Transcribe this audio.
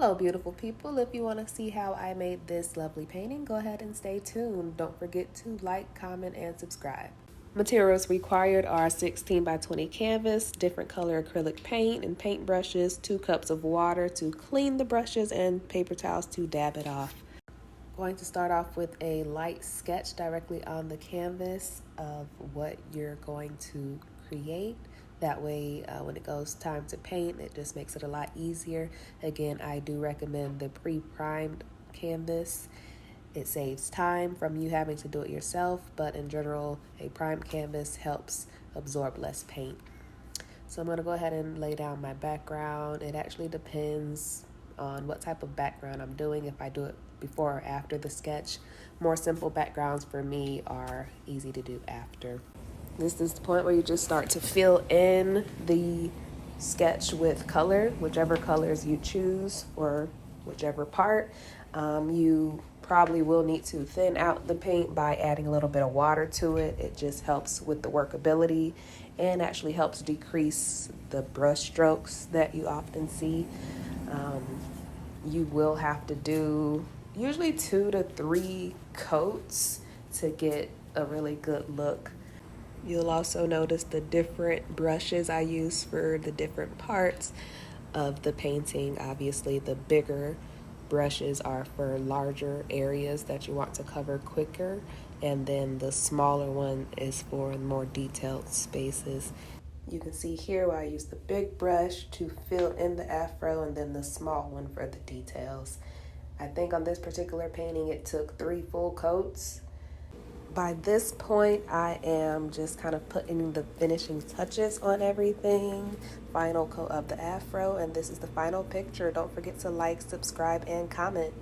Hello beautiful people, if you want to see how I made this lovely painting, go ahead and stay tuned. Don't forget to like, comment, and subscribe. Materials required are 16 by 20 canvas, different color acrylic paint and paint brushes, 2 cups of water to clean the brushes, and paper towels to dab it off. Going to start off with a light sketch directly on the canvas of what you're going to create. That way, when it goes time to paint, it just makes it a lot easier. Again, I do recommend the pre-primed canvas. It saves time from you having to do it yourself, but in general, a primed canvas helps absorb less paint. So I'm going to go ahead and lay down my background. It actually depends on what type of background I'm doing, if I do it before or after the sketch. More simple backgrounds for me are easy to do after. This is the point where you just start to fill in the sketch with color, whichever colors you choose for whichever part. You probably will need to thin out the paint by adding a little bit of water to it. It just helps with the workability and actually helps decrease the brush strokes that you often see. You will have to do usually 2 to 3 coats to get a really good look. You'll also notice the different brushes I use for the different parts of the painting. Obviously, the bigger brushes are for larger areas that you want to cover quicker, and then the smaller one is for more detailed spaces. You can see here where I use the big brush to fill in the afro and then the small one for the details. I think on this particular painting it took 3 full coats. By this point, I am just kind of putting the finishing touches on everything. Final coat of the afro, and this is the final picture. Don't forget to like, subscribe, and comment.